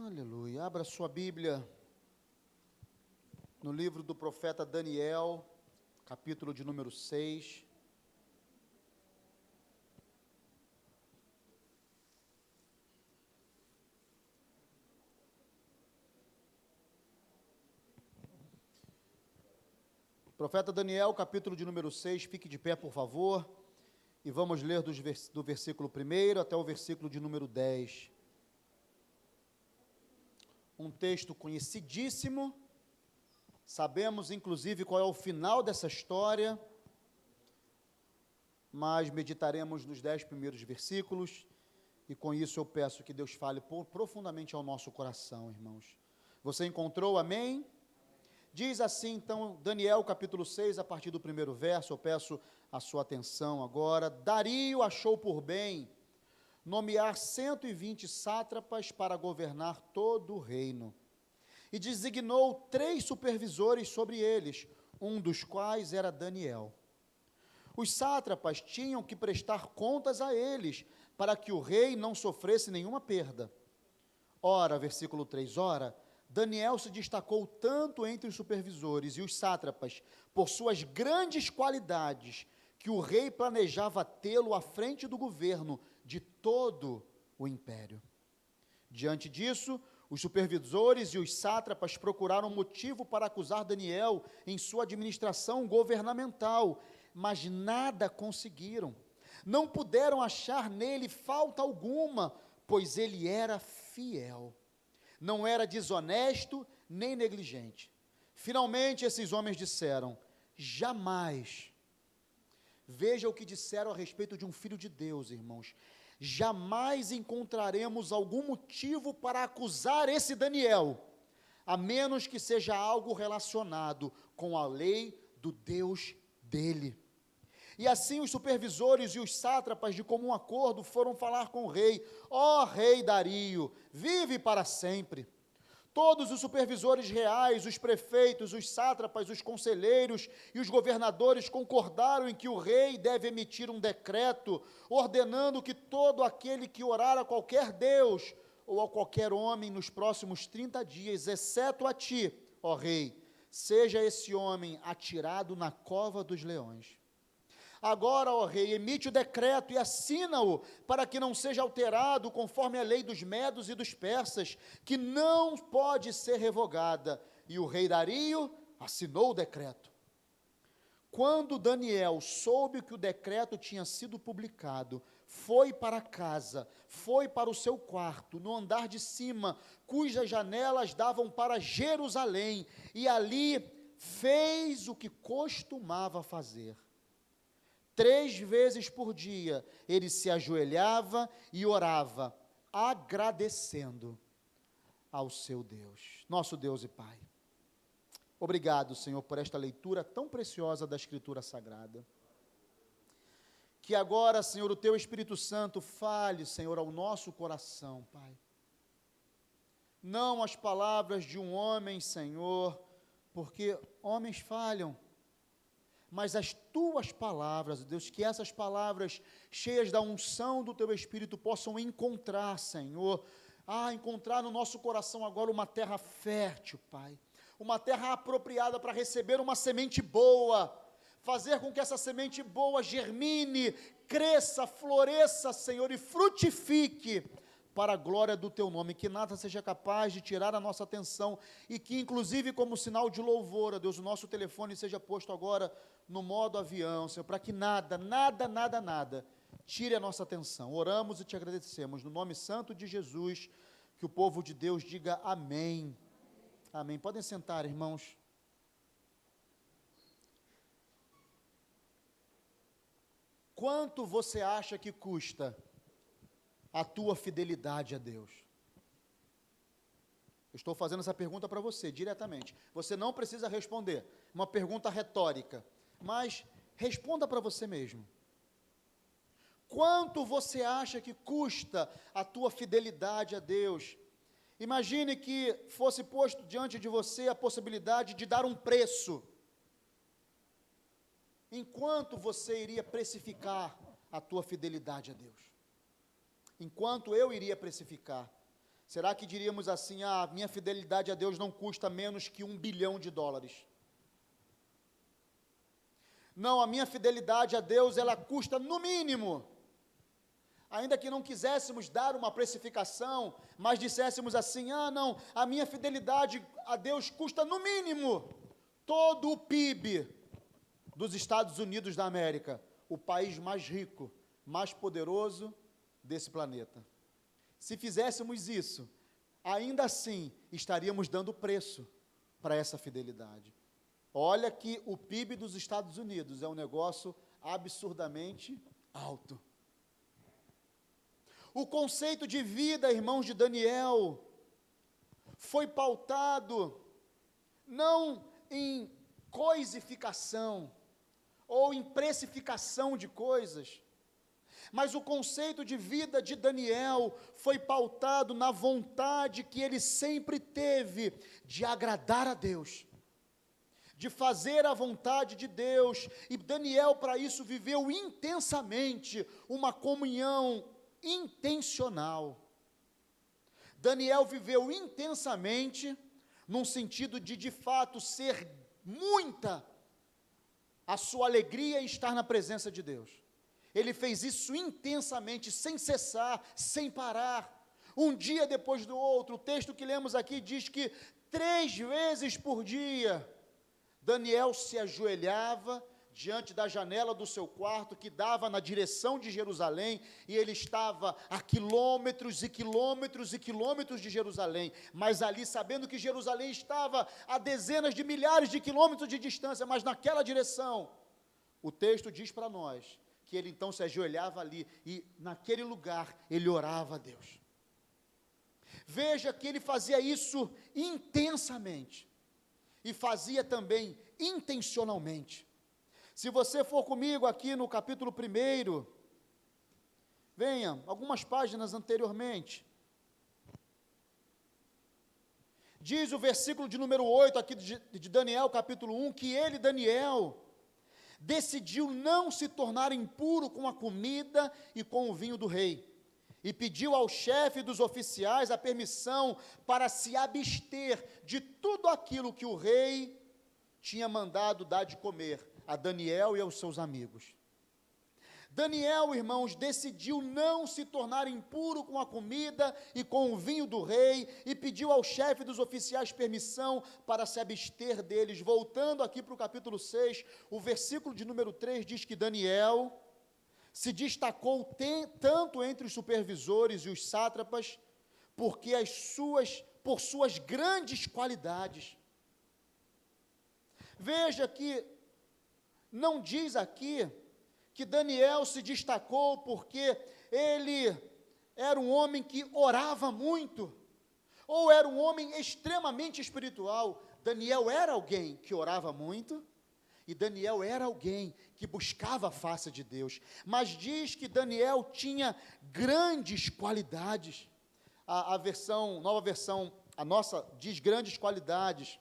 Aleluia. Abra sua Bíblia no livro do profeta Daniel, capítulo de número 6. Profeta Daniel, capítulo de número 6, fique de pé, por favor, e vamos ler do versículo 1 até o versículo de número 10. Um texto conhecidíssimo, sabemos inclusive qual é o final dessa história, mas meditaremos nos 10 primeiros versículos, e com isso eu peço que Deus fale profundamente ao nosso coração, irmãos. Você encontrou, amém? Diz assim, então, Daniel, capítulo 6, a partir do primeiro verso, eu peço a sua atenção agora. Dario achou por bem nomear 120 sátrapas para governar todo o reino, e designou 3 supervisores sobre eles, um dos quais era Daniel. Os sátrapas tinham que prestar contas a eles, para que o rei não sofresse nenhuma perda. Ora, versículo 3, ora, Daniel se destacou tanto entre os supervisores e os sátrapas, por suas grandes qualidades, que o rei planejava tê-lo à frente do governo de todo o império. Diante disso, os supervisores e os sátrapas procuraram motivo para acusar Daniel em sua administração governamental, mas nada conseguiram. Não puderam achar nele falta alguma, pois ele era fiel. Não era desonesto nem negligente. Finalmente, esses homens disseram: jamais. Veja o que disseram a respeito de um filho de Deus, irmãos. Jamais encontraremos algum motivo para acusar esse Daniel, a menos que seja algo relacionado com a lei do Deus dele. E assim os supervisores e os sátrapas de comum acordo foram falar com o rei: ó rei Dario, vive para sempre. Todos os supervisores reais, os prefeitos, os sátrapas, os conselheiros e os governadores concordaram em que o rei deve emitir um decreto ordenando que todo aquele que orar a qualquer Deus ou a qualquer homem nos próximos 30 dias, exceto a ti, ó rei, seja esse homem atirado na cova dos leões. Agora, ó rei, emite o decreto e assina-o, para que não seja alterado conforme a lei dos medos e dos persas, que não pode ser revogada. E o rei Dario assinou o decreto. Quando Daniel soube que o decreto tinha sido publicado, foi para casa, foi para o seu quarto, no andar de cima, cujas janelas davam para Jerusalém, e ali fez o que costumava fazer. 3 vezes por dia, ele se ajoelhava e orava, agradecendo ao seu Deus, nosso Deus e Pai. Obrigado, Senhor, por esta leitura tão preciosa da Escritura Sagrada. Que agora, Senhor, o Teu Espírito Santo fale, Senhor, ao nosso coração, Pai. Não as palavras de um homem, Senhor, porque homens falham, mas as Tuas palavras, Deus, que essas palavras cheias da unção do Teu Espírito possam encontrar, Senhor, encontrar no nosso coração agora uma terra fértil, Pai, uma terra apropriada para receber uma semente boa, fazer com que essa semente boa germine, cresça, floresça, Senhor, e frutifique, para a glória do Teu nome, que nada seja capaz de tirar a nossa atenção, e que inclusive como sinal de louvor, ó Deus, o nosso telefone seja posto agora no modo avião, Senhor, para que nada tire a nossa atenção. Oramos e Te agradecemos, no nome santo de Jesus, que o povo de Deus diga amém. Amém. Podem sentar, irmãos. Quanto você acha que custa a tua fidelidade a Deus? Eu estou fazendo essa pergunta para você, diretamente. Você não precisa responder, uma pergunta retórica, mas responda para você mesmo. Quanto você acha que custa a tua fidelidade a Deus? Imagine que fosse posto diante de você a possibilidade de dar um preço. Em quanto você iria precificar a tua fidelidade a Deus? Enquanto eu iria precificar? Será que diríamos assim, minha fidelidade a Deus não custa menos que $1 bilhão? Não, a minha fidelidade a Deus, ela custa no mínimo, ainda que não quiséssemos dar uma precificação, mas disséssemos assim, não, a minha fidelidade a Deus custa no mínimo todo o PIB dos Estados Unidos da América, o país mais rico, mais poderoso desse planeta. Se fizéssemos isso, ainda assim, estaríamos dando preço para essa fidelidade. Olha que o PIB dos Estados Unidos é um negócio absurdamente alto. O conceito de vida, irmãos, de Daniel, foi pautado não em coisificação, ou em precificação de coisas, mas o conceito de vida de Daniel foi pautado na vontade que ele sempre teve de agradar a Deus, de fazer a vontade de Deus, e Daniel para isso viveu intensamente uma comunhão intencional. Daniel viveu intensamente, num sentido de fato, ser muita a sua alegria em estar na presença de Deus. Ele fez isso intensamente, sem cessar, sem parar, um dia depois do outro. O texto que lemos aqui diz que 3 vezes por dia, Daniel se ajoelhava diante da janela do seu quarto, que dava na direção de Jerusalém, e ele estava a quilômetros e quilômetros e quilômetros de Jerusalém, mas ali, sabendo que Jerusalém estava a dezenas de milhares de quilômetros de distância, mas naquela direção, o texto diz para nós, que ele então se ajoelhava ali, e naquele lugar, ele orava a Deus. Veja que ele fazia isso intensamente, e fazia também intencionalmente. Se você for comigo aqui no capítulo 1, venha, algumas páginas anteriormente, diz o versículo de número 8 aqui de Daniel, capítulo 1, que ele, Daniel, decidiu não se tornar impuro com a comida e com o vinho do rei, e pediu ao chefe dos oficiais a permissão para se abster de tudo aquilo que o rei tinha mandado dar de comer a Daniel e aos seus amigos. Daniel, irmãos, decidiu não se tornar impuro com a comida e com o vinho do rei, e pediu ao chefe dos oficiais permissão para se abster deles. Voltando aqui para o capítulo 6, o versículo de número 3 diz que Daniel se destacou tanto entre os supervisores e os sátrapas, porque por suas grandes qualidades. Veja que não diz aqui que Daniel se destacou porque ele era um homem que orava muito, ou era um homem extremamente espiritual. Daniel era alguém que orava muito, e Daniel era alguém que buscava a face de Deus, mas diz que Daniel tinha grandes qualidades. A nova versão, a nossa, diz grandes qualidades.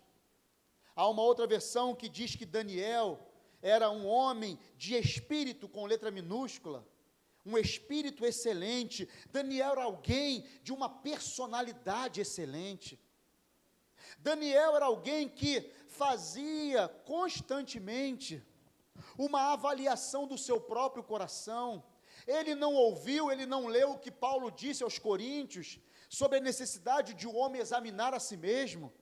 Há uma outra versão que diz que Daniel era um homem de espírito com letra minúscula, um espírito excelente. Daniel era alguém de uma personalidade excelente. Daniel era alguém que fazia constantemente uma avaliação do seu próprio coração. Ele não ouviu, ele não leu o que Paulo disse aos Coríntios sobre a necessidade de um homem examinar a si mesmo.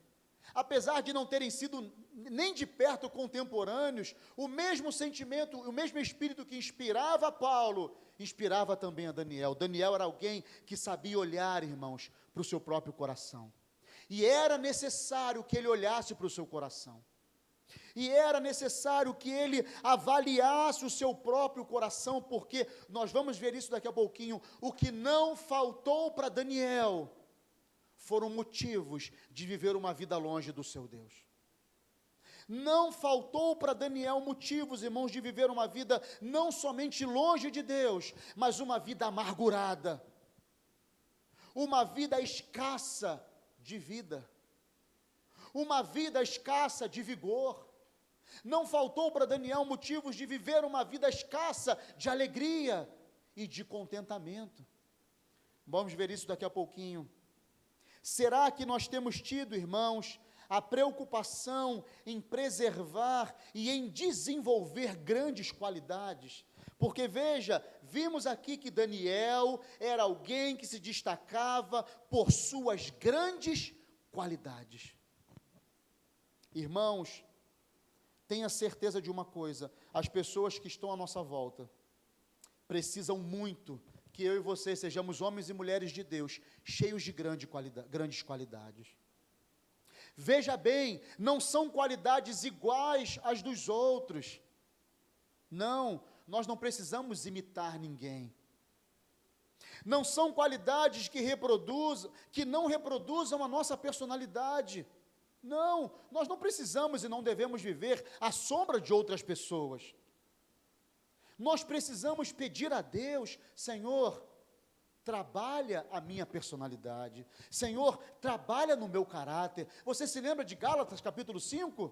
Apesar de não terem sido nem de perto contemporâneos, o mesmo sentimento, o mesmo espírito que inspirava a Paulo, inspirava também a Daniel. Daniel era alguém que sabia olhar, irmãos, para o seu próprio coração. E era necessário que ele olhasse para o seu coração. E era necessário que ele avaliasse o seu próprio coração, porque nós vamos ver isso daqui a pouquinho. O que não faltou para Daniel foram motivos de viver uma vida longe do seu Deus. Não faltou para Daniel motivos, irmãos, de viver uma vida não somente longe de Deus, mas uma vida amargurada, uma vida escassa de vida, uma vida escassa de vigor. Não faltou para Daniel motivos de viver uma vida escassa de alegria e de contentamento. Vamos ver isso daqui a pouquinho. Será que nós temos tido, irmãos, a preocupação em preservar e em desenvolver grandes qualidades? Porque veja, vimos aqui que Daniel era alguém que se destacava por suas grandes qualidades. Irmãos, tenha certeza de uma coisa: as pessoas que estão à nossa volta precisam muito que eu e você sejamos homens e mulheres de Deus, cheios de grandes qualidades. Veja bem, não são qualidades iguais às dos outros. Não, nós não precisamos imitar ninguém. Não são qualidades que não reproduzam a nossa personalidade. Não, nós não precisamos e não devemos viver à sombra de outras pessoas. Nós precisamos pedir a Deus: Senhor, trabalha a minha personalidade. Senhor, trabalha no meu caráter. Você se lembra de Gálatas capítulo 5?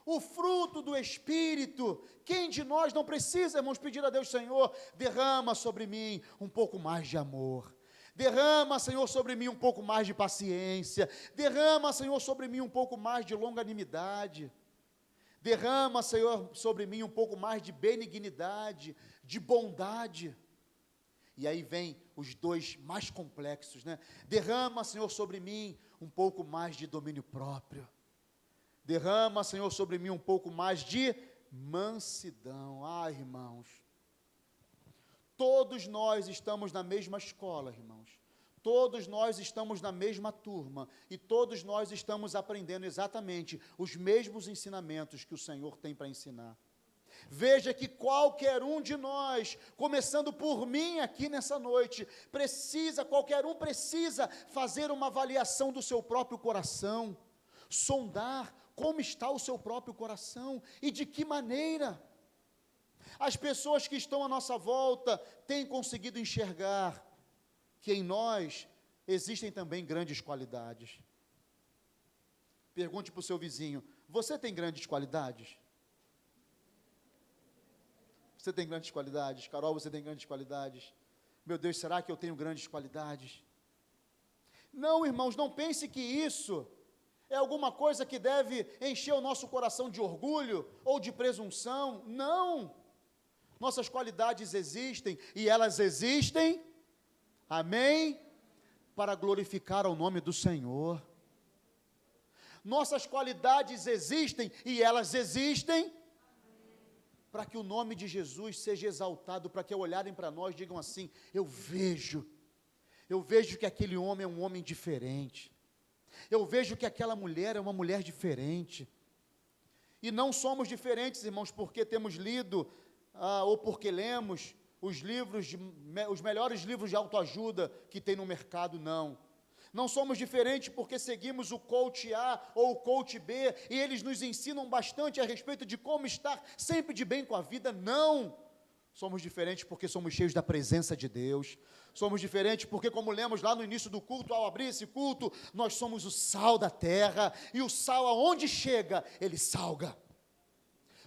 O fruto do Espírito. Quem de nós não precisa, irmãos, pedir a Deus: Senhor, derrama sobre mim um pouco mais de amor. Derrama, Senhor, sobre mim um pouco mais de paciência. Derrama, Senhor, sobre mim um pouco mais de longanimidade. Derrama, Senhor, sobre mim um pouco mais de benignidade, de bondade. E aí vem os dois mais complexos, né? Derrama, Senhor, sobre mim um pouco mais de domínio próprio. Derrama, Senhor, sobre mim um pouco mais de mansidão. Ah, irmãos, todos nós estamos na mesma escola, irmãos. Todos nós estamos na mesma turma e todos nós estamos aprendendo exatamente os mesmos ensinamentos que o Senhor tem para ensinar. Veja que qualquer um de nós, começando por mim aqui nessa noite, qualquer um precisa fazer uma avaliação do seu próprio coração, sondar como está o seu próprio coração e de que maneira. As pessoas que estão à nossa volta têm conseguido enxergar que em nós existem também grandes qualidades. Pergunte para o seu vizinho: você tem grandes qualidades? Você tem grandes qualidades? Carol, você tem grandes qualidades? Meu Deus, será que eu tenho grandes qualidades? Não, irmãos, não pense que isso é alguma coisa que deve encher o nosso coração de orgulho ou de presunção. Não! Nossas qualidades existem e elas existem, amém? Para glorificar ao nome do Senhor. Nossas qualidades existem e elas existem para que o nome de Jesus seja exaltado, para que ao olharem para nós digam assim: eu vejo que aquele homem é um homem diferente, eu vejo que aquela mulher é uma mulher diferente. E não somos diferentes, irmãos, porque temos lido, ou porque lemos os melhores livros de autoajuda que tem no mercado, não. Não somos diferentes porque seguimos o coach A ou o coach B, e eles nos ensinam bastante a respeito de como estar sempre de bem com a vida, não. Somos diferentes porque somos cheios da presença de Deus. Somos diferentes porque, como lemos lá no início do culto, ao abrir esse culto, nós somos o sal da terra, e o sal aonde chega, ele salga.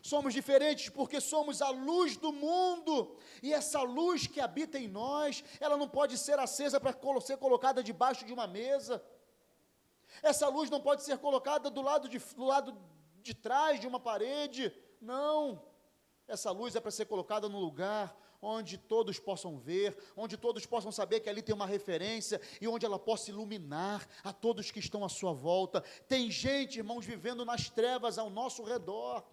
Somos diferentes porque somos a luz do mundo, e essa luz que habita em nós, ela não pode ser acesa para ser colocada debaixo de uma mesa. Essa luz não pode ser colocada do lado de trás de uma parede, não. Essa luz é para ser colocada num lugar onde todos possam ver, onde todos possam saber que ali tem uma referência, e onde ela possa iluminar a todos que estão à sua volta. Tem gente, irmãos, vivendo nas trevas ao nosso redor,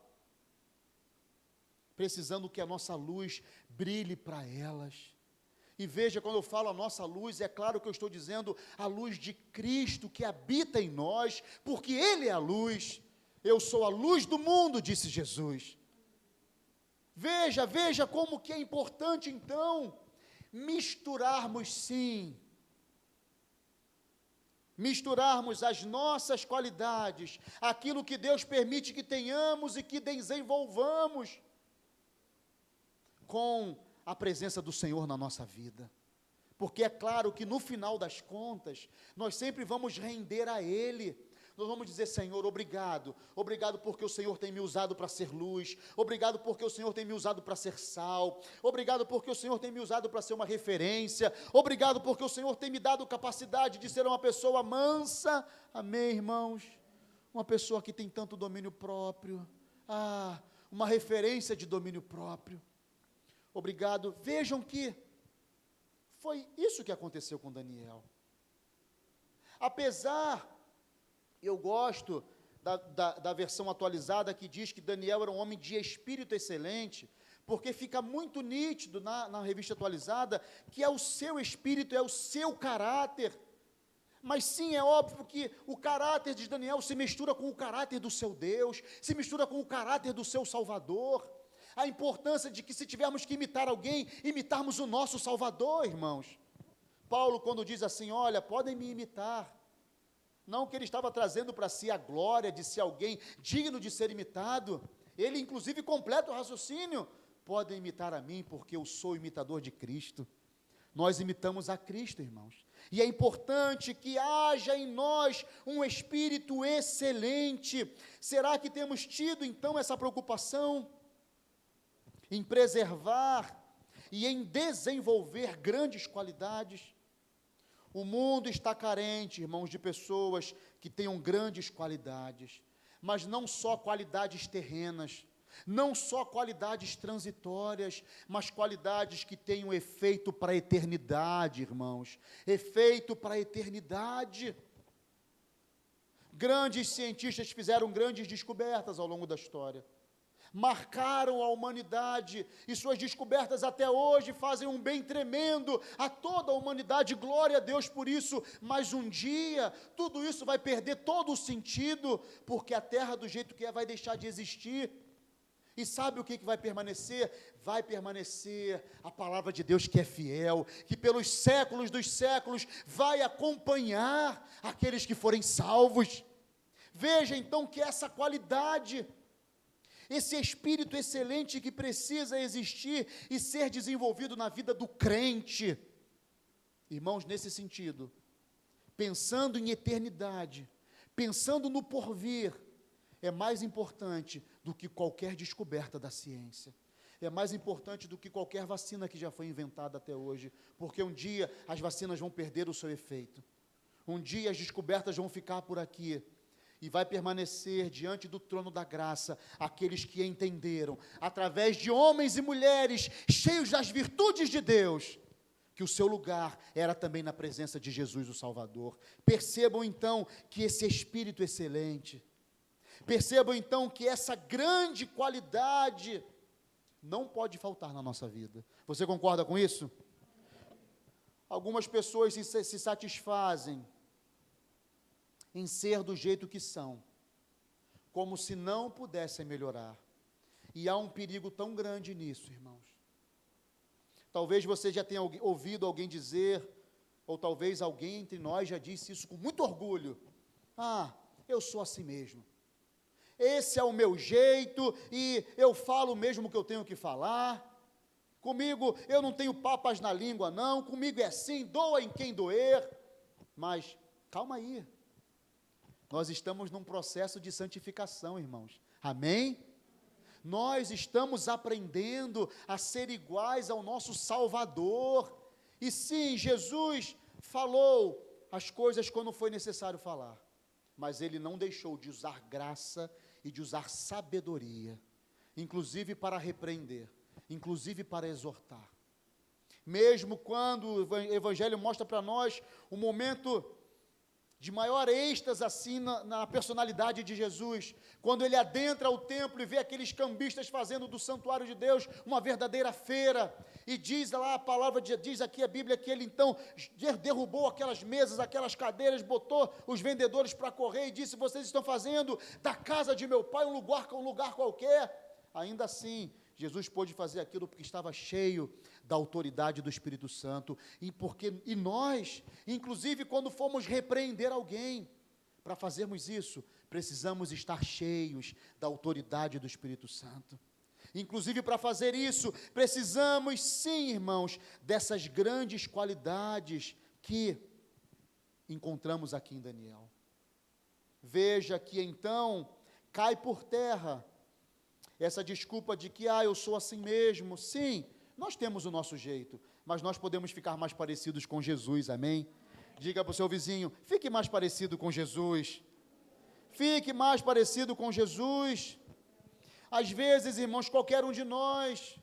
precisando que a nossa luz brilhe para elas. E veja, quando eu falo a nossa luz, é claro que eu estou dizendo a luz de Cristo que habita em nós, porque Ele é a luz. Eu sou a luz do mundo, disse Jesus. Veja como que é importante, então, misturarmos as nossas qualidades, aquilo que Deus permite que tenhamos e que desenvolvamos, com a presença do Senhor na nossa vida, porque é claro que no final das contas, nós sempre vamos render a Ele, nós vamos dizer: Senhor, obrigado, obrigado porque o Senhor tem me usado para ser luz, obrigado porque o Senhor tem me usado para ser sal, obrigado porque o Senhor tem me usado para ser uma referência, obrigado porque o Senhor tem me dado capacidade de ser uma pessoa mansa, amém, irmãos? Uma pessoa que tem tanto domínio próprio, uma referência de domínio próprio, obrigado. Vejam que foi isso que aconteceu com Daniel. Apesar, eu gosto da versão atualizada que diz que Daniel era um homem de espírito excelente, porque fica muito nítido na revista atualizada que é o seu espírito, é o seu caráter. Mas sim, é óbvio que o caráter de Daniel se mistura com o caráter do seu Deus, se mistura com o caráter do seu Salvador. A importância de que, se tivermos que imitar alguém, imitarmos o nosso Salvador, irmãos. Paulo, quando diz assim: olha, podem me imitar, não que ele estava trazendo para si a glória de ser alguém digno de ser imitado, ele inclusive completa o raciocínio: podem imitar a mim, porque eu sou imitador de Cristo. Nós imitamos a Cristo, irmãos, e é importante que haja em nós um espírito excelente. Será que temos tido então essa preocupação em preservar e em desenvolver grandes qualidades? O mundo está carente, irmãos, de pessoas que tenham grandes qualidades, mas não só qualidades terrenas, não só qualidades transitórias, mas qualidades que tenham efeito para a eternidade, irmãos, efeito para a eternidade. Grandes cientistas fizeram grandes descobertas ao longo da história, marcaram a humanidade, e suas descobertas até hoje fazem um bem tremendo a toda a humanidade, glória a Deus por isso. Mas um dia, tudo isso vai perder todo o sentido, porque a terra do jeito que é vai deixar de existir, e sabe o que vai permanecer? Vai permanecer a palavra de Deus, que é fiel, que pelos séculos dos séculos vai acompanhar aqueles que forem salvos. Veja então que essa qualidade, esse espírito excelente que precisa existir e ser desenvolvido na vida do crente, irmãos, nesse sentido, pensando em eternidade, pensando no porvir, é mais importante do que qualquer descoberta da ciência, é mais importante do que qualquer vacina que já foi inventada até hoje, porque um dia as vacinas vão perder o seu efeito, um dia as descobertas vão ficar por aqui, e vai permanecer diante do trono da graça aqueles que entenderam, através de homens e mulheres cheios das virtudes de Deus, que o seu lugar era também na presença de Jesus, o Salvador. Percebam então que esse espírito excelente, percebam então que essa grande qualidade não pode faltar na nossa vida. Você concorda com isso? Algumas pessoas se satisfazem em ser do jeito que são, como se não pudessem melhorar, e há um perigo tão grande nisso, irmãos. Talvez você já tenha ouvido alguém dizer, ou talvez alguém entre nós já disse isso com muito orgulho: eu sou assim mesmo, esse é o meu jeito, e eu falo mesmo o que eu tenho que falar, comigo eu não tenho papas na língua não, comigo é assim, doa em quem doer. Mas, calma aí, nós estamos num processo de santificação, irmãos, amém? Nós estamos aprendendo a ser iguais ao nosso Salvador, e sim, Jesus falou as coisas quando foi necessário falar, mas Ele não deixou de usar graça e de usar sabedoria, inclusive para repreender, inclusive para exortar, mesmo quando o Evangelho mostra para nós um momento de maior êxtase assim na personalidade de Jesus, quando ele adentra o templo e vê aqueles cambistas fazendo do santuário de Deus uma verdadeira feira, e diz lá a palavra, diz aqui a Bíblia, que ele então derrubou aquelas mesas, aquelas cadeiras, botou os vendedores para correr e disse: vocês estão fazendo da casa de meu pai um lugar qualquer. Ainda assim, Jesus pôde fazer aquilo porque estava cheio da autoridade do Espírito Santo, e nós, inclusive quando formos repreender alguém, para fazermos isso, precisamos estar cheios da autoridade do Espírito Santo. Inclusive para fazer isso, precisamos sim, irmãos, dessas grandes qualidades que encontramos aqui em Daniel. Veja que então cai por terra essa desculpa de que, eu sou assim mesmo. Sim, nós temos o nosso jeito, mas nós podemos ficar mais parecidos com Jesus, amém? Diga para o seu vizinho, fique mais parecido com Jesus. Fique mais parecido com Jesus. Às vezes, irmãos, qualquer um de nós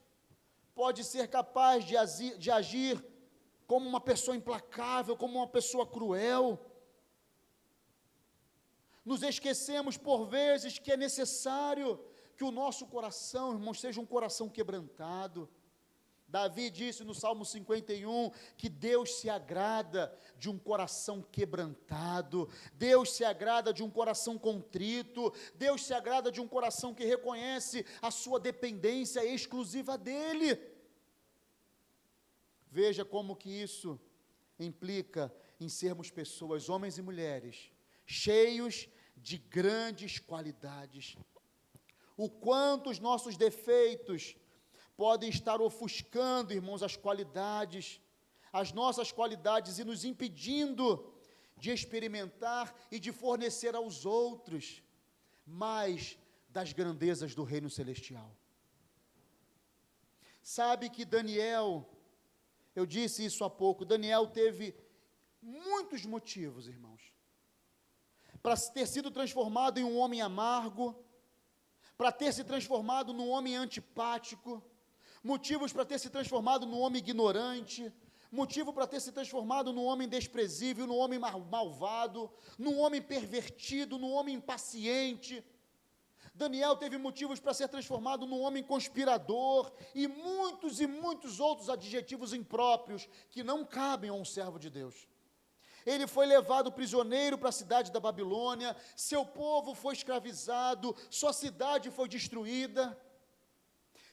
pode ser capaz de agir como uma pessoa implacável, como uma pessoa cruel. Nos esquecemos por vezes que é necessário que o nosso coração, irmãos, seja um coração quebrantado. Davi disse no Salmo 51 que Deus se agrada de um coração quebrantado, Deus se agrada de um coração contrito, Deus se agrada de um coração que reconhece a sua dependência exclusiva dEle. Veja como que isso implica em sermos pessoas, homens e mulheres, cheios de grandes qualidades. O quanto os nossos defeitos podem estar ofuscando, irmãos, as nossas qualidades e nos impedindo de experimentar e de fornecer aos outros mais das grandezas do reino celestial. Sabe que Daniel, eu disse isso há pouco, Daniel teve muitos motivos, irmãos, para ter sido transformado em um homem amargo, para ter se transformado num homem antipático, motivos para ter se transformado num homem ignorante, motivo para ter se transformado num homem desprezível, num homem malvado, num homem pervertido, num homem impaciente. Daniel teve motivos para ser transformado num homem conspirador, e muitos outros adjetivos impróprios que não cabem a um servo de Deus. Ele foi levado prisioneiro para a cidade da Babilônia, seu povo foi escravizado, sua cidade foi destruída.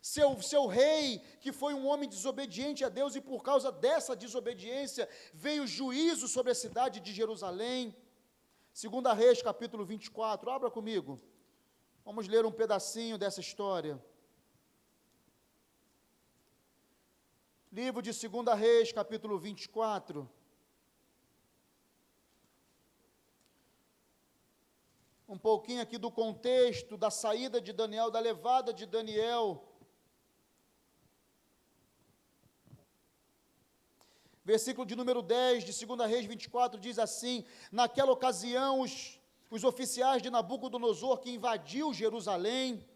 Seu rei, que foi um homem desobediente a Deus, e por causa dessa desobediência, veio juízo sobre a cidade de Jerusalém. 2 Reis, capítulo 24, abra comigo. Vamos ler um pedacinho dessa história. Livro de 2 Reis, capítulo 24. Um pouquinho aqui do contexto da saída de Daniel, da levada de Daniel. Versículo de número 10 de 2 Reis 24 diz assim: naquela ocasião os oficiais de Nabucodonosor, que invadiu Jerusalém,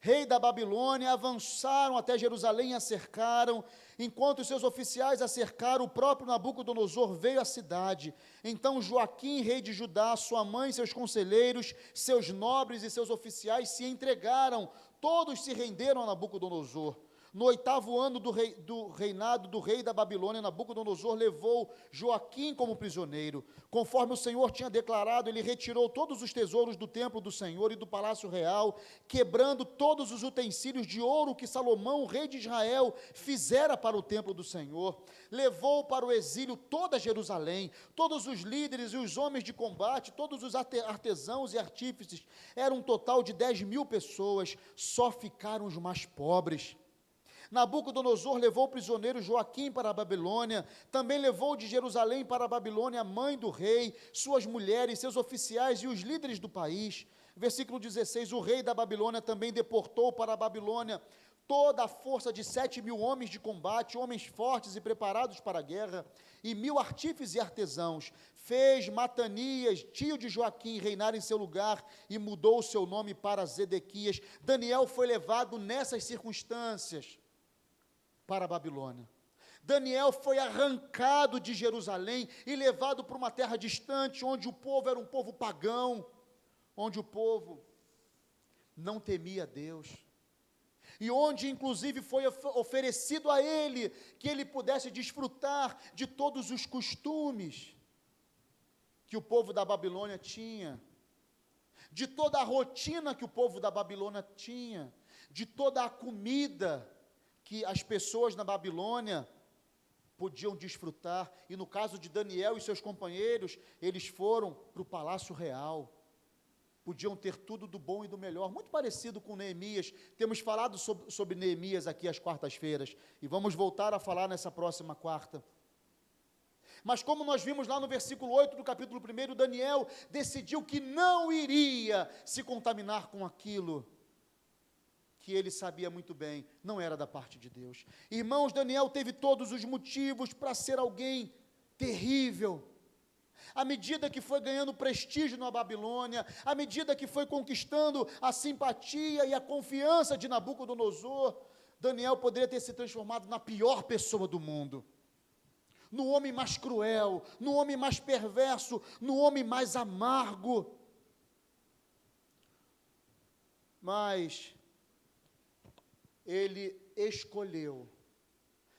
rei da Babilônia, avançaram até Jerusalém e a cercaram. Enquanto os seus oficiais a cercaram, o próprio Nabucodonosor veio à cidade. Então Joaquim, rei de Judá, sua mãe, seus conselheiros, seus nobres e seus oficiais se entregaram, todos se renderam a Nabucodonosor. No 8º ano do reinado do rei da Babilônia, Nabucodonosor levou Joaquim como prisioneiro. Conforme o Senhor tinha declarado, ele retirou todos os tesouros do templo do Senhor e do palácio real, quebrando todos os utensílios de ouro que Salomão, rei de Israel, fizera para o templo do Senhor. Levou para o exílio toda Jerusalém, todos os líderes e os homens de combate, todos os artesãos e artífices. Era um total de 10.000 pessoas, só ficaram os mais pobres. Nabucodonosor levou o prisioneiro Joaquim para a Babilônia, também levou de Jerusalém para a Babilônia a mãe do rei, suas mulheres, seus oficiais e os líderes do país. Versículo 16, o rei da Babilônia também deportou para a Babilônia toda a força de 7.000 homens de combate, homens fortes e preparados para a guerra, e 1.000 artífices e artesãos. Fez Matanias, tio de Joaquim, reinar em seu lugar, e mudou o seu nome para Zedequias. Daniel foi levado nessas circunstâncias para a Babilônia. Daniel foi arrancado de Jerusalém e levado para uma terra distante, onde o povo era um povo pagão, onde o povo não temia Deus, e onde inclusive foi oferecido a ele que ele pudesse desfrutar de todos os costumes que o povo da Babilônia tinha, de toda a rotina que o povo da Babilônia tinha, de toda a comida que as pessoas na Babilônia podiam desfrutar. E no caso de Daniel e seus companheiros, eles foram para o palácio real, podiam ter tudo do bom e do melhor, muito parecido com Neemias. Temos falado sobre Neemias aqui às quartas-feiras, e vamos voltar a falar nessa próxima quarta. Mas como nós vimos lá no versículo 8 do capítulo 1, Daniel decidiu que não iria se contaminar com aquilo que ele sabia muito bem, não era da parte de Deus. Irmãos, Daniel teve todos os motivos para ser alguém terrível. À medida que foi ganhando prestígio na Babilônia, à medida que foi conquistando a simpatia e a confiança de Nabucodonosor, Daniel poderia ter se transformado na pior pessoa do mundo, no homem mais cruel, no homem mais perverso, no homem mais amargo. Mas ele escolheu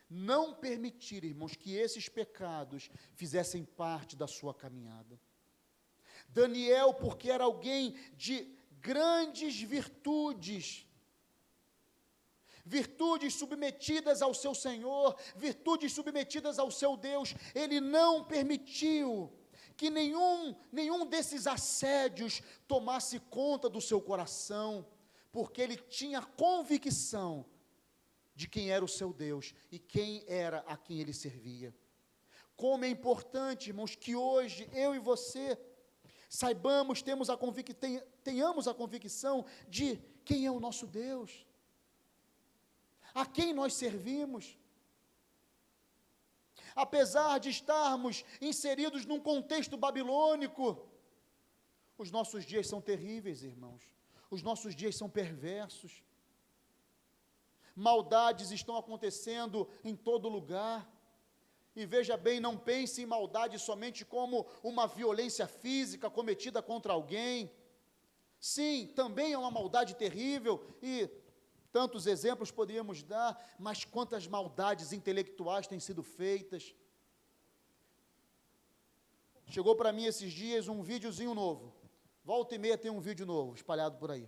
não permitir, irmãos, que esses pecados fizessem parte da sua caminhada. Daniel, porque era alguém de grandes virtudes, virtudes submetidas ao seu Senhor, virtudes submetidas ao seu Deus, ele não permitiu que nenhum desses assédios tomasse conta do seu coração, porque ele tinha convicção de quem era o seu Deus e quem era a quem ele servia. Como é importante, irmãos, que hoje eu e você saibamos, tenhamos a convicção de quem é o nosso Deus, a quem nós servimos. Apesar de estarmos inseridos num contexto babilônico, os nossos dias são terríveis, irmãos. Os nossos dias são perversos. Maldades estão acontecendo em todo lugar. E veja bem, não pense em maldade somente como uma violência física cometida contra alguém. Sim, também é uma maldade terrível e tantos exemplos poderíamos dar, mas quantas maldades intelectuais têm sido feitas. Chegou para mim esses dias um videozinho novo. Volta e meia tem um vídeo novo espalhado por aí.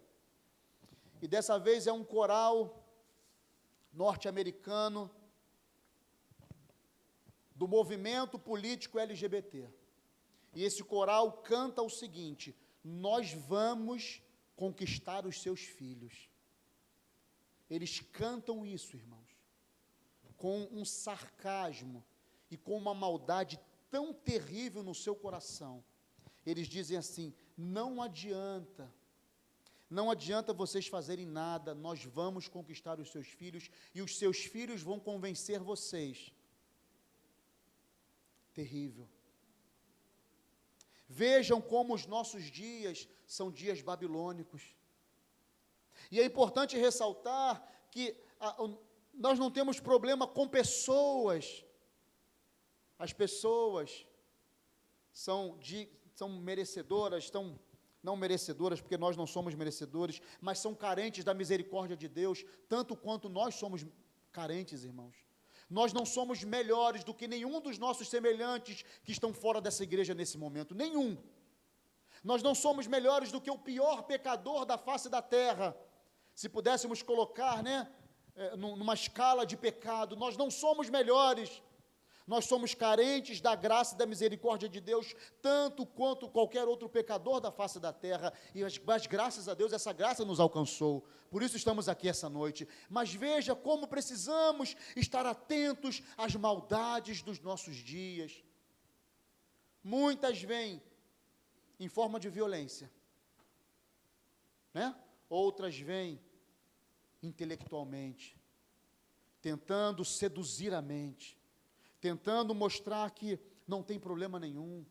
E dessa vez é um coral norte-americano do movimento político LGBT. E esse coral canta o seguinte: nós vamos conquistar os seus filhos. Eles cantam isso, irmãos, com um sarcasmo e com uma maldade tão terrível no seu coração. Eles dizem assim: não adianta vocês fazerem nada, nós vamos conquistar os seus filhos e os seus filhos vão convencer vocês. Terrível. Vejam como os nossos dias são dias babilônicos. E é importante ressaltar que nós não temos problema com pessoas. As pessoas são merecedoras, não merecedoras, porque nós não somos merecedores, mas são carentes da misericórdia de Deus, tanto quanto nós somos carentes, irmãos. Nós não somos melhores do que nenhum dos nossos semelhantes que estão fora dessa igreja nesse momento, nenhum. Nós não somos melhores do que o pior pecador da face da terra. Se pudéssemos colocar, numa escala de pecado, nós não somos melhores. Nós somos carentes da graça e da misericórdia de Deus, tanto quanto qualquer outro pecador da face da terra, mas graças a Deus essa graça nos alcançou, por isso estamos aqui essa noite. Mas veja como precisamos estar atentos às maldades dos nossos dias. Muitas vêm em forma de violência, outras vêm intelectualmente, tentando seduzir a mente, tentando mostrar que não tem problema nenhum,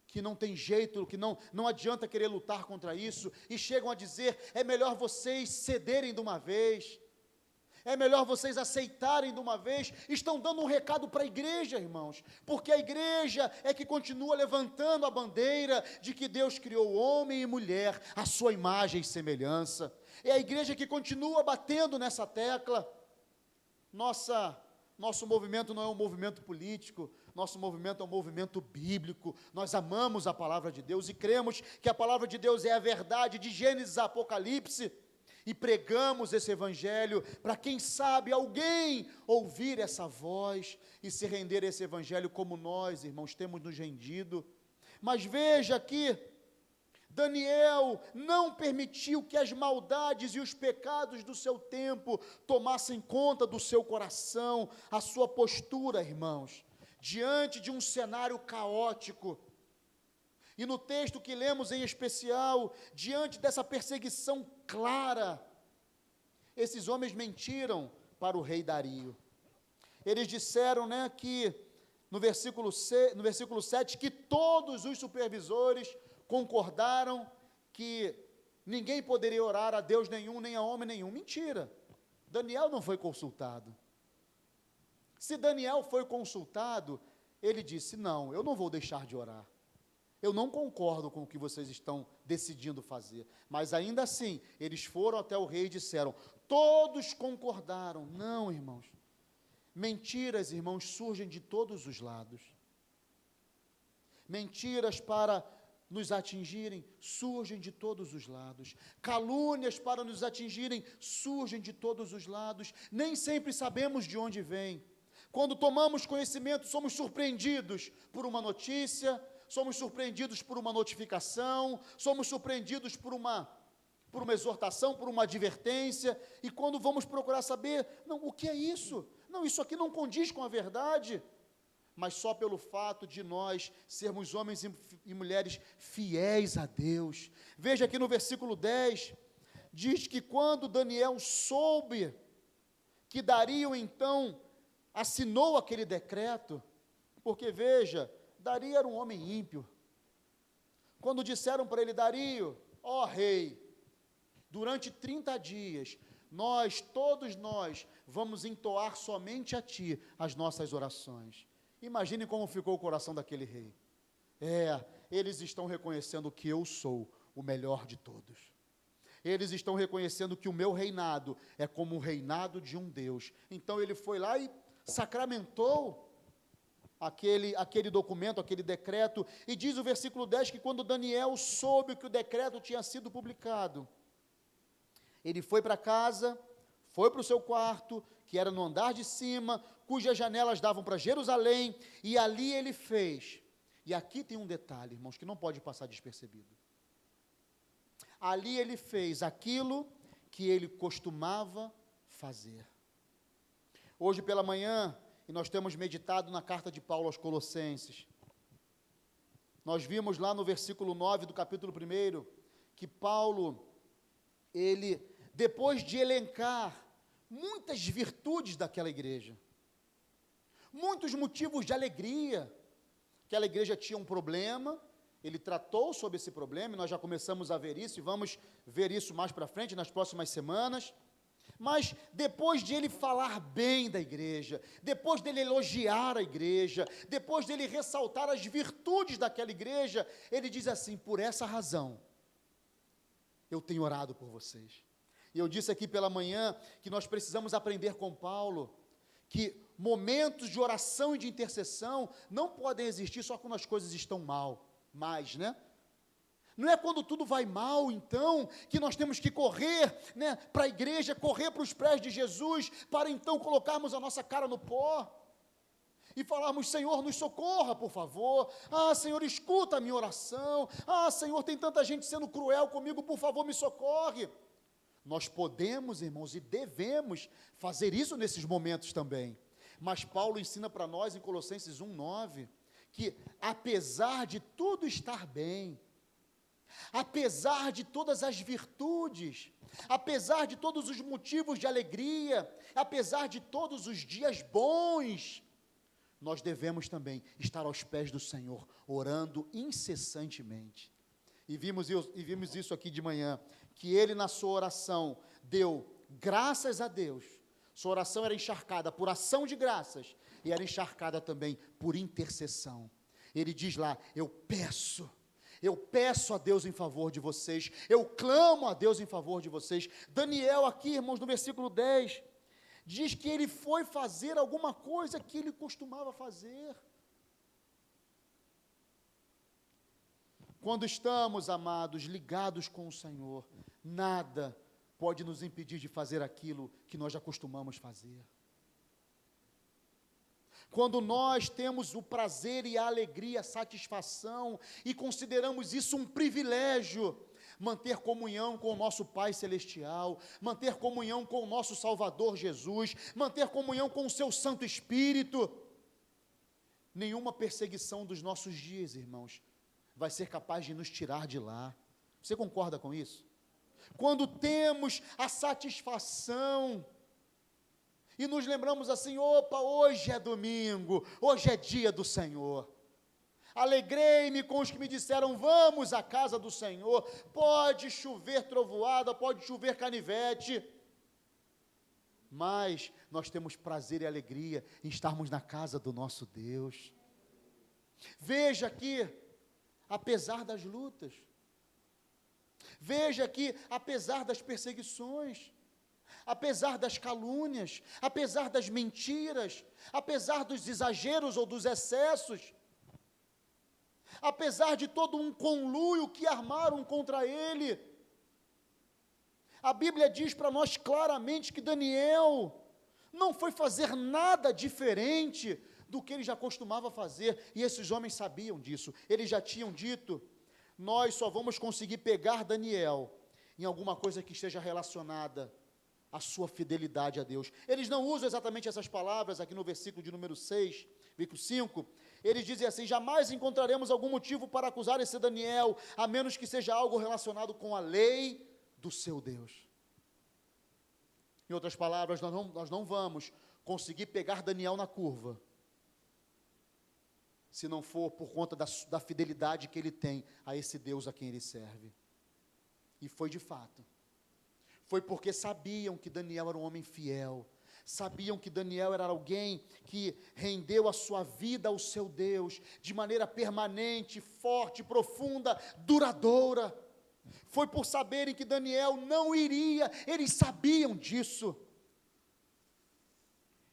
que não tem jeito, que não adianta querer lutar contra isso, e chegam a dizer: é melhor vocês cederem de uma vez, é melhor vocês aceitarem de uma vez. Estão dando um recado para a igreja, irmãos, porque a igreja é que continua levantando a bandeira de que Deus criou homem e mulher à sua imagem e semelhança. É a igreja que continua batendo nessa tecla. Nosso movimento não é um movimento político, nosso movimento é um movimento bíblico. Nós amamos a palavra de Deus e cremos que a palavra de Deus é a verdade de Gênesis a Apocalipse, e pregamos esse evangelho para, quem sabe, alguém ouvir essa voz e se render a esse evangelho como nós, irmãos, temos nos rendido. Mas veja que Daniel não permitiu que as maldades e os pecados do seu tempo tomassem conta do seu coração, a sua postura, irmãos. diante de um cenário caótico, e no texto que lemos em especial, diante dessa perseguição clara, esses homens mentiram para o rei Dario. Eles disseram, que no versículo 7, que todos os supervisores concordaram que ninguém poderia orar a Deus nenhum, nem a homem nenhum. Mentira, Daniel não foi consultado. Se Daniel foi consultado, ele disse, não, eu não vou deixar de orar. Eu não concordo com o que vocês estão decidindo fazer. Mas ainda assim, eles foram até o rei e disseram, todos concordaram. Não, irmãos. Mentiras, irmãos, surgem de todos os lados. Mentiras para nos atingirem, surgem de todos os lados. Calúnias para nos atingirem, surgem de todos os lados. Nem sempre sabemos de onde vem. Quando tomamos conhecimento, somos surpreendidos por uma notícia, somos surpreendidos por uma notificação, somos surpreendidos por uma exortação, por uma advertência, e quando vamos procurar saber, não, o que é isso? Não, isso aqui não condiz com a verdade, mas só pelo fato de nós sermos homens e mulheres fiéis a Deus. Veja aqui no versículo 10, diz que quando Daniel soube que Dario então assinou aquele decreto, porque veja, Dario era um homem ímpio. Quando disseram para ele, Dario, ó rei, durante 30 dias, todos nós, vamos entoar somente a ti as nossas orações. Imagine como ficou o coração daquele rei. Eles estão reconhecendo que eu sou o melhor de todos. Eles estão reconhecendo que o meu reinado é como o reinado de um Deus. Então ele foi lá e sacramentou aquele documento, aquele decreto, e diz o versículo 10 que quando Daniel soube que o decreto tinha sido publicado, ele foi para casa, foi para o seu quarto, que era no andar de cima, cujas janelas davam para Jerusalém, e ali ele fez, e aqui tem um detalhe, irmãos, que não pode passar despercebido, ali ele fez aquilo que ele costumava fazer. Hoje pela manhã, e nós temos meditado na carta de Paulo aos Colossenses. Nós vimos lá no versículo 9 do capítulo 1, que Paulo, ele, depois de elencar muitas virtudes daquela igreja, muitos motivos de alegria, aquela igreja tinha um problema, ele tratou sobre esse problema, e nós já começamos a ver isso, e vamos ver isso mais para frente, nas próximas semanas. Mas depois de ele falar bem da igreja, depois dele elogiar a igreja, depois dele ressaltar as virtudes daquela igreja, ele diz assim, por essa razão, eu tenho orado por vocês. E eu disse aqui pela manhã, que nós precisamos aprender com Paulo, que momentos de oração e de intercessão, não podem existir só quando as coisas estão mais, Não é quando tudo vai mal, então, que nós temos que correr, para a igreja, correr para os pés de Jesus, para então colocarmos a nossa cara no pó, e falarmos, Senhor, nos socorra, por favor, Senhor, escuta a minha oração, Senhor, tem tanta gente sendo cruel comigo, por favor, me socorre. Nós podemos, irmãos, e devemos fazer isso nesses momentos também, mas Paulo ensina para nós, em Colossenses 1:9, que apesar de tudo estar bem, apesar de todas as virtudes, apesar de todos os motivos de alegria, apesar de todos os dias bons, nós devemos também estar aos pés do Senhor, orando incessantemente. E vimos isso aqui de manhã, que ele na sua oração deu graças a Deus. Sua oração era encharcada por ação de graças, e era encharcada também por intercessão. Ele diz lá, eu peço a Deus em favor de vocês, eu clamo a Deus em favor de vocês. Daniel aqui, irmãos, no versículo 10, diz que ele foi fazer alguma coisa que ele costumava fazer. Quando estamos, amados, ligados com o Senhor, nada pode nos impedir de fazer aquilo que nós já costumamos fazer. Quando nós temos o prazer e a alegria, a satisfação, e consideramos isso um privilégio, manter comunhão com o nosso Pai Celestial, manter comunhão com o nosso Salvador Jesus, manter comunhão com o seu Santo Espírito, nenhuma perseguição dos nossos dias, irmãos, vai ser capaz de nos tirar de lá. Você concorda com isso? Quando temos a satisfação e nos lembramos assim: opa, hoje é domingo, hoje é dia do Senhor. Alegrei-me com os que me disseram: vamos à casa do Senhor. Pode chover trovoada, pode chover canivete, mas nós temos prazer e alegria em estarmos na casa do nosso Deus. Veja que, apesar das lutas, veja que, apesar das perseguições, apesar das calúnias, apesar das mentiras, apesar dos exageros ou dos excessos, apesar de todo um conluio que armaram contra ele, a Bíblia diz para nós claramente que Daniel não foi fazer nada diferente do que ele já costumava fazer, e esses homens sabiam disso. Eles já tinham dito: nós só vamos conseguir pegar Daniel em alguma coisa que esteja relacionada à sua fidelidade a Deus. Eles não usam exatamente essas palavras aqui no versículo de número 6, versículo 5, eles dizem assim: jamais encontraremos algum motivo para acusar esse Daniel, a menos que seja algo relacionado com a lei do seu Deus. Em outras palavras, nós não vamos conseguir pegar Daniel na curva, se não for por conta da fidelidade que ele tem a esse Deus a quem ele serve. E foi de fato. Foi porque sabiam que Daniel era um homem fiel, sabiam que Daniel era alguém que rendeu a sua vida ao seu Deus, de maneira permanente, forte, profunda, duradoura. Foi por saberem que Daniel não iria, eles sabiam disso.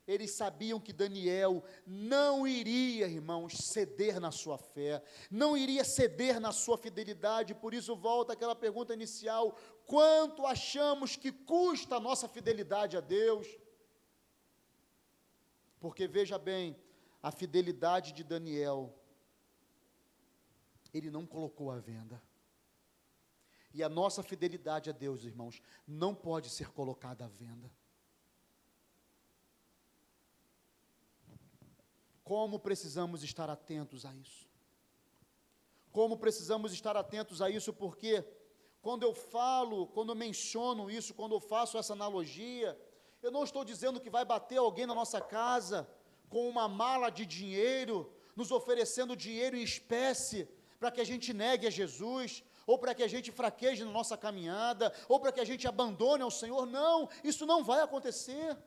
Eles sabiam que Daniel não iria, irmãos, ceder na sua fé, não iria ceder na sua fidelidade. Por isso volta aquela pergunta inicial: quanto achamos que custa a nossa fidelidade a Deus? Porque veja bem, a fidelidade de Daniel, ele não colocou à venda. E a nossa fidelidade a Deus, irmãos, não pode ser colocada à venda. Como precisamos estar atentos a isso? Como precisamos estar atentos a isso, porque quando eu menciono isso, quando eu faço essa analogia, eu não estou dizendo que vai bater alguém na nossa casa com uma mala de dinheiro, nos oferecendo dinheiro em espécie, para que a gente negue a Jesus, ou para que a gente fraqueje na nossa caminhada, ou para que a gente abandone ao Senhor. Não, isso não vai acontecer.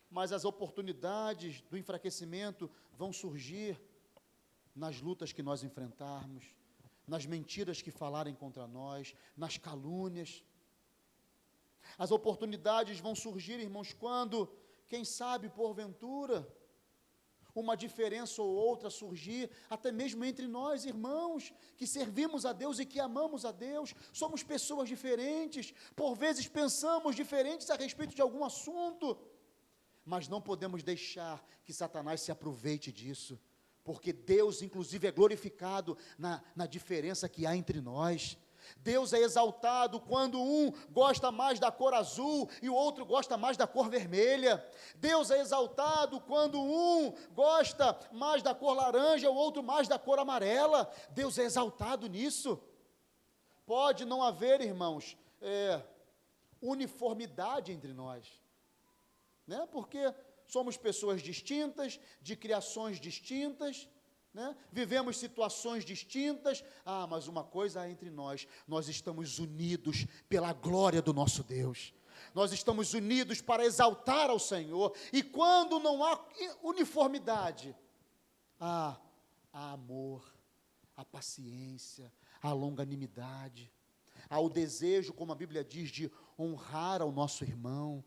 Mas as oportunidades do enfraquecimento vão surgir nas lutas que nós enfrentarmos, nas mentiras que falarem contra nós, nas calúnias. As oportunidades vão surgir, irmãos, quando, quem sabe, porventura, uma diferença ou outra surgir, até mesmo entre nós, irmãos, que servimos a Deus e que amamos a Deus. Somos pessoas diferentes, por vezes pensamos diferentes a respeito de algum assunto, mas não podemos deixar que Satanás se aproveite disso, porque Deus, inclusive, é glorificado na diferença que há entre nós. Deus é exaltado quando um gosta mais da cor azul e o outro gosta mais da cor vermelha. Deus é exaltado quando um gosta mais da cor laranja e o outro mais da cor amarela. Deus é exaltado nisso. Pode não haver, irmãos, uniformidade entre nós, né? Porque somos pessoas distintas, de criações distintas, né? Vivemos situações distintas. Mas uma coisa há entre nós: nós estamos unidos pela glória do nosso Deus, nós estamos unidos para exaltar ao Senhor. E quando não há uniformidade, há amor, há paciência, há longanimidade, há o desejo, como a Bíblia diz, de honrar ao nosso irmão,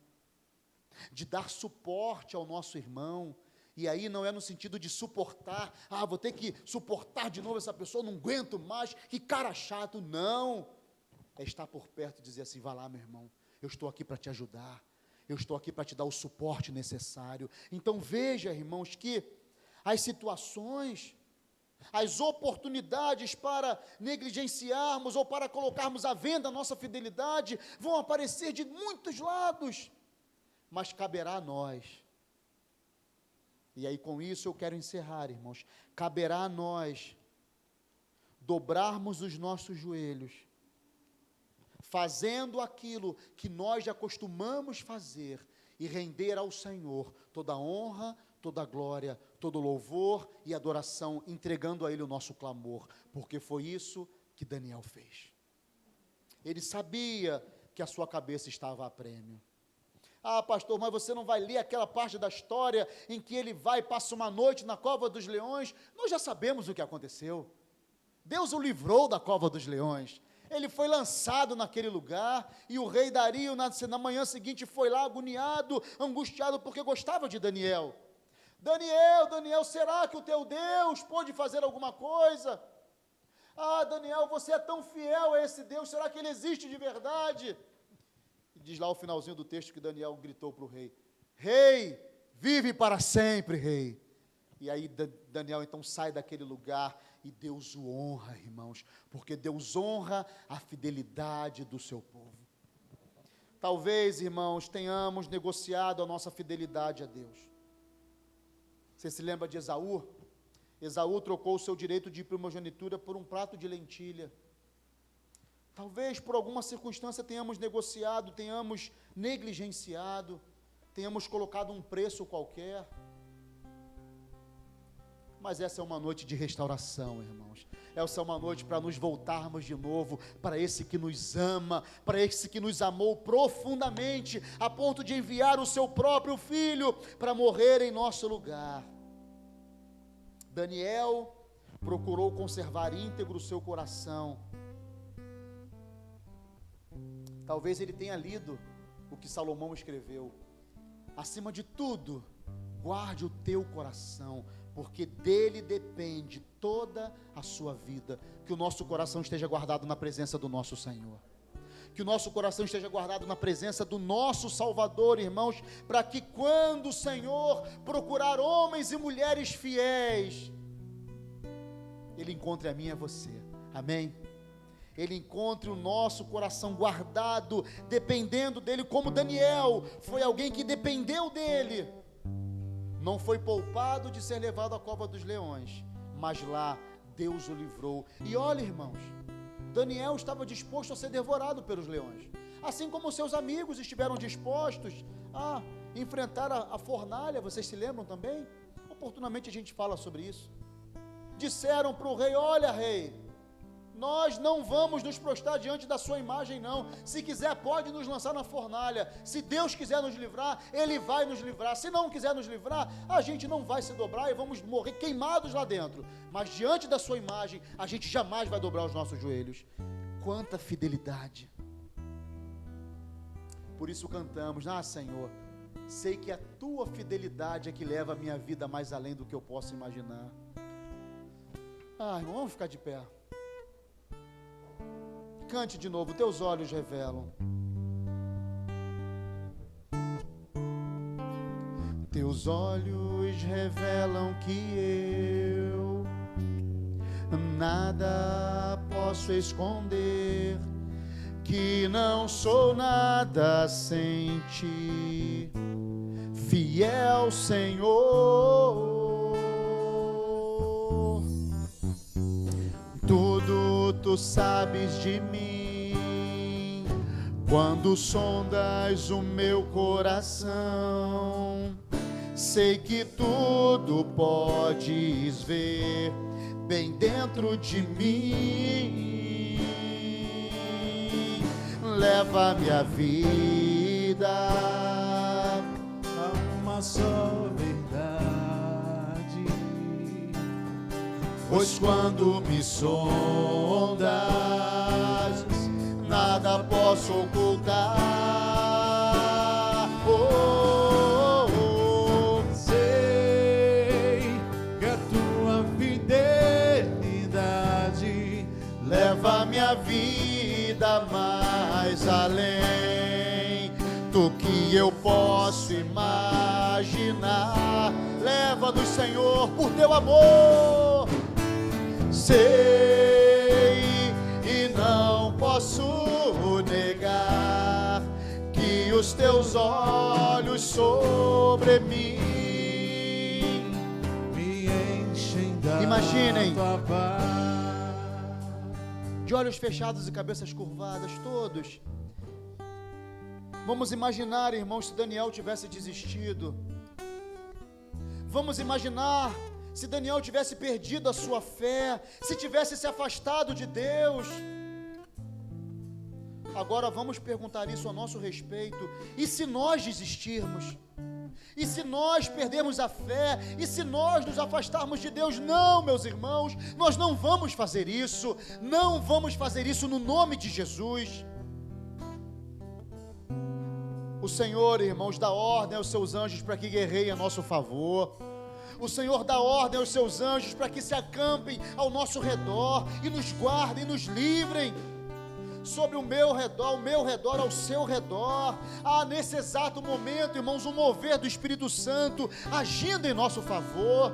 de dar suporte ao nosso irmão. E aí não é no sentido de suportar, vou ter que suportar de novo essa pessoa, não aguento mais, que cara chato. Não, é estar por perto e dizer assim: vá lá, meu irmão, eu estou aqui para te ajudar, eu estou aqui para te dar o suporte necessário. Então veja, irmãos, que as situações, as oportunidades para negligenciarmos ou para colocarmos à venda a nossa fidelidade vão aparecer de muitos lados, mas caberá a nós E aí com isso eu quero encerrar, irmãos. Caberá a nós dobrarmos os nossos joelhos, fazendo aquilo que nós já costumamos fazer, e render ao Senhor toda a honra, toda a glória, todo o louvor e adoração, entregando a Ele o nosso clamor, porque foi isso que Daniel fez. Ele sabia que a sua cabeça estava a prêmio. Ah, pastor, mas você não vai ler aquela parte da história em que ele vai e passa uma noite na cova dos leões? Nós já sabemos o que aconteceu. Deus o livrou da cova dos leões. Ele foi lançado naquele lugar, e o rei Dario, na manhã seguinte, foi lá agoniado, angustiado, porque gostava de Daniel. Daniel, será que o teu Deus pode fazer alguma coisa? Ah, Daniel, você é tão fiel a esse Deus, será que ele existe de verdade? E diz lá o finalzinho do texto que Daniel gritou para o rei: Rei, vive para sempre, rei. E aí Daniel então sai daquele lugar, e Deus o honra, irmãos, porque Deus honra a fidelidade do seu povo. Talvez, irmãos, tenhamos negociado a nossa fidelidade a Deus. Você se lembra de Esaú? Esaú trocou o seu direito de primogenitura por um prato de lentilha. Talvez por alguma circunstância tenhamos negociado, tenhamos negligenciado, tenhamos colocado um preço qualquer. Mas essa é uma noite de restauração, irmãos. Essa é uma noite para nos voltarmos de novo para esse que nos ama, para esse que nos amou profundamente, a ponto de enviar o seu próprio filho para morrer em nosso lugar. Daniel procurou conservar íntegro o seu coração. Talvez ele tenha lido o que Salomão escreveu: acima de tudo, guarde o teu coração, porque dele depende toda a sua vida. Que o nosso coração esteja guardado na presença do nosso Senhor, que o nosso coração esteja guardado na presença do nosso Salvador, irmãos, para que quando o Senhor procurar homens e mulheres fiéis, Ele encontre a mim e a você, amém? Ele encontre o nosso coração guardado, dependendo dEle, como Daniel, foi alguém que dependeu dEle, não foi poupado de ser levado à cova dos leões, mas lá Deus o livrou. E olha, irmãos, Daniel estava disposto a ser devorado pelos leões, assim como seus amigos estiveram dispostos a enfrentar a fornalha. Vocês se lembram também? Oportunamente a gente fala sobre isso. Disseram para o rei: olha, rei, nós não vamos nos prostrar diante da sua imagem, não. Se quiser, pode nos lançar na fornalha. Se Deus quiser nos livrar, Ele vai nos livrar. Se não quiser nos livrar, a gente não vai se dobrar e vamos morrer queimados lá dentro. Mas diante da sua imagem, a gente jamais vai dobrar os nossos joelhos. Quanta fidelidade! Por isso cantamos: ah, Senhor, sei que a tua fidelidade é que leva a minha vida mais além do que eu posso imaginar. Ah, irmão, vamos ficar de pé. Cante de novo: teus olhos revelam. Teus olhos revelam que eu nada posso esconder, que não sou nada sem ti, fiel Senhor. Tudo tu sabes de mim, quando sondas o meu coração. Sei que tudo podes ver bem dentro de mim. Leva minha vida a uma só verdade, pois quando me sondas, nada posso ocultar. Sei que a tua fidelidade leva minha vida mais além do que eu posso imaginar. Leva-nos, Senhor, por teu amor. Sei e não posso negar que os teus olhos sobre mim Imaginem, de olhos fechados e cabeças curvadas, todos. Vamos imaginar, irmãos, se Daniel tivesse desistido. Vamos imaginar se Daniel tivesse perdido a sua fé, se tivesse se afastado de Deus. Agora vamos perguntar isso a nosso respeito. E se nós desistirmos? E se nós perdermos a fé? E se nós nos afastarmos de Deus? Não, meus irmãos, nós não vamos fazer isso. Não vamos fazer isso no nome de Jesus. O Senhor, irmãos, dá ordem aos seus anjos para que guerreiem a nosso favor. O Senhor dá ordem aos seus anjos para que se acampem ao nosso redor e nos guardem, nos livrem. Sobre o meu redor, ao seu redor. Há nesse exato momento, irmãos, um mover do Espírito Santo agindo em nosso favor.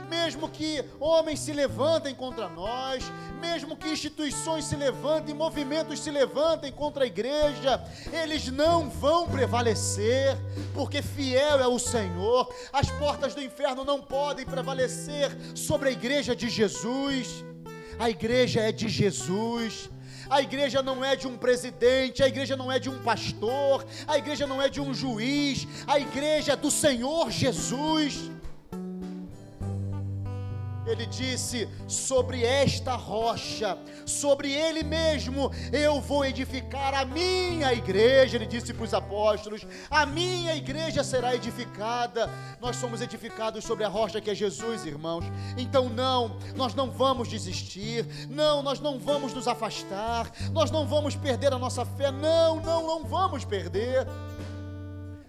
Mesmo que homens se levantem contra nós, mesmo que instituições se levantem, movimentos se levantem contra a igreja, eles não vão prevalecer, porque fiel é o Senhor. As portas do inferno não podem prevalecer sobre a igreja de Jesus. A igreja é de Jesus. A igreja não é de um presidente, a igreja não é de um pastor, a igreja não é de um juiz, a igreja é do Senhor Jesus. Ele disse: sobre esta rocha, sobre Ele mesmo, eu vou edificar a minha igreja. Ele disse para os apóstolos: a minha igreja será edificada. Nós somos edificados sobre a rocha que é Jesus, irmãos. Então não, nós não vamos desistir, não, nós não vamos nos afastar, nós não vamos perder a nossa fé, não vamos perder.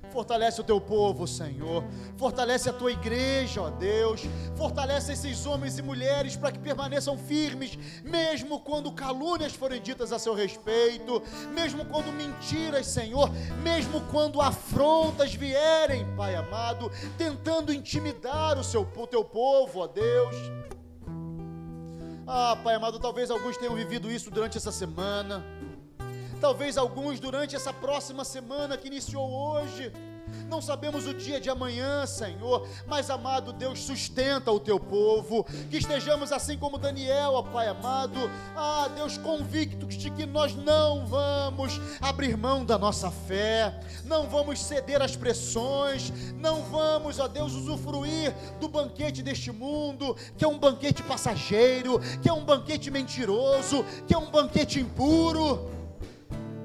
Fortalece o teu povo, Senhor. Fortalece a tua igreja, ó Deus. Fortalece esses homens e mulheres para que permaneçam firmes, mesmo quando calúnias forem ditas a seu respeito, mesmo quando mentiras, Senhor, mesmo quando afrontas vierem, Pai amado, tentando intimidar o teu povo, ó Deus. Pai amado, talvez alguns tenham vivido isso durante essa semana. Talvez alguns durante essa próxima semana que iniciou hoje. Não sabemos o dia de amanhã, Senhor, mas amado Deus, sustenta o teu povo, que estejamos assim como Daniel, ó Pai amado, Deus, convictos de que nós não vamos abrir mão da nossa fé, não vamos ceder às pressões, não vamos, ó Deus, usufruir do banquete deste mundo, que é um banquete passageiro, que é um banquete mentiroso, que é um banquete impuro,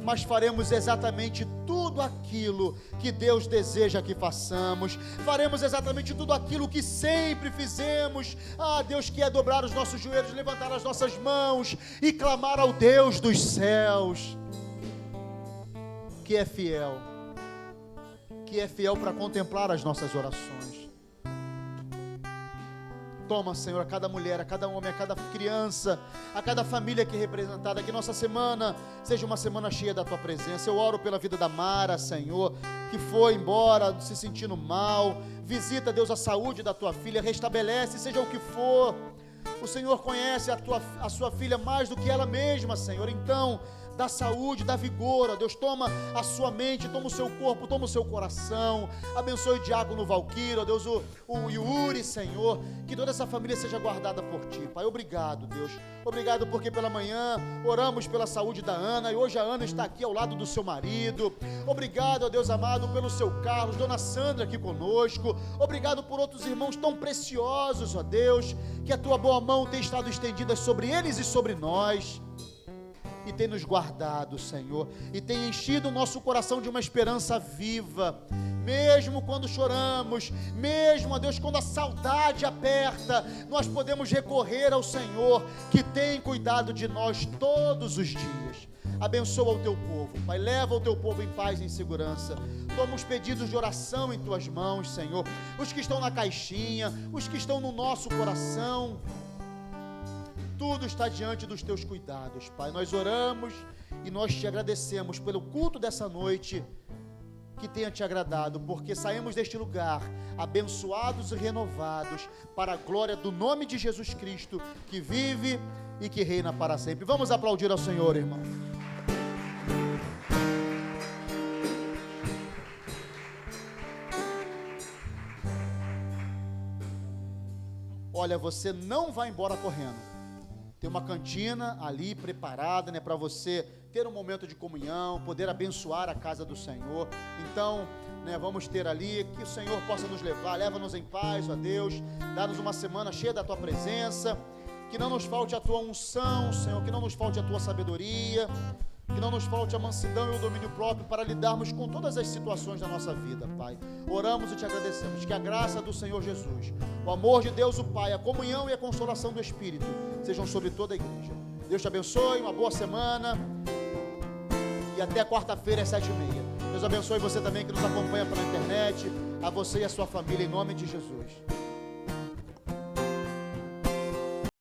mas faremos exatamente tudo aquilo que Deus deseja que façamos, faremos exatamente tudo aquilo que sempre fizemos, Deus, que é dobrar os nossos joelhos, levantar as nossas mãos e clamar ao Deus dos céus, que é fiel para contemplar as nossas orações. Toma, Senhor, a cada mulher, a cada homem, a cada criança, a cada família aqui representada, que nossa semana seja uma semana cheia da Tua presença. Eu oro pela vida da Mara, Senhor, que foi embora se sentindo mal. Visita, Deus, a saúde da Tua filha, restabelece, seja o que for. O Senhor conhece a sua filha mais do que ela mesma, Senhor. Então, dá saúde, dá vigor, ó Deus, toma a sua mente, toma o seu corpo, toma o seu coração, abençoe o diácono Valquírio, ó Deus, o Yuri, Senhor, que toda essa família seja guardada por Ti, Pai. Obrigado, Deus, obrigado porque pela manhã oramos pela saúde da Ana, e hoje a Ana está aqui ao lado do seu marido. Obrigado, ó Deus amado, pelo seu Carlos, Dona Sandra aqui conosco. Obrigado por outros irmãos tão preciosos, ó Deus, que a Tua boa mão tem estado estendida sobre eles e sobre nós, e tem nos guardado, Senhor, e tem enchido o nosso coração de uma esperança viva, mesmo quando choramos, mesmo, ó Deus, quando a saudade aperta, nós podemos recorrer ao Senhor, que tem cuidado de nós todos os dias. Abençoa o Teu povo, Pai, leva o Teu povo em paz e em segurança. Toma os pedidos de oração em Tuas mãos, Senhor, os que estão na caixinha, os que estão no nosso coração, tudo está diante dos Teus cuidados, Pai. Nós oramos e nós Te agradecemos pelo culto dessa noite, que tenha Te agradado, porque saímos deste lugar abençoados e renovados, para a glória do nome de Jesus Cristo, que vive e que reina para sempre. Vamos aplaudir ao Senhor, irmão. olha, você não vai embora correndo. Tem uma cantina ali preparada, né, para você ter um momento de comunhão, poder abençoar a casa do Senhor. Então, né, vamos ter ali, que o Senhor possa nos levar, leva-nos em paz, ó Deus, dá-nos uma semana cheia da Tua presença, que não nos falte a Tua unção, Senhor, que não nos falte a Tua sabedoria, que não nos falte a mansidão e o domínio próprio para lidarmos com todas as situações da nossa vida, Pai. Oramos e Te agradecemos, que a graça do Senhor Jesus, o amor de Deus o Pai, a comunhão e a consolação do Espírito sejam sobre toda a igreja. Deus te abençoe, uma boa semana e até quarta-feira às 7h30. Deus abençoe você também que nos acompanha pela internet, a você e a sua família, em nome de Jesus.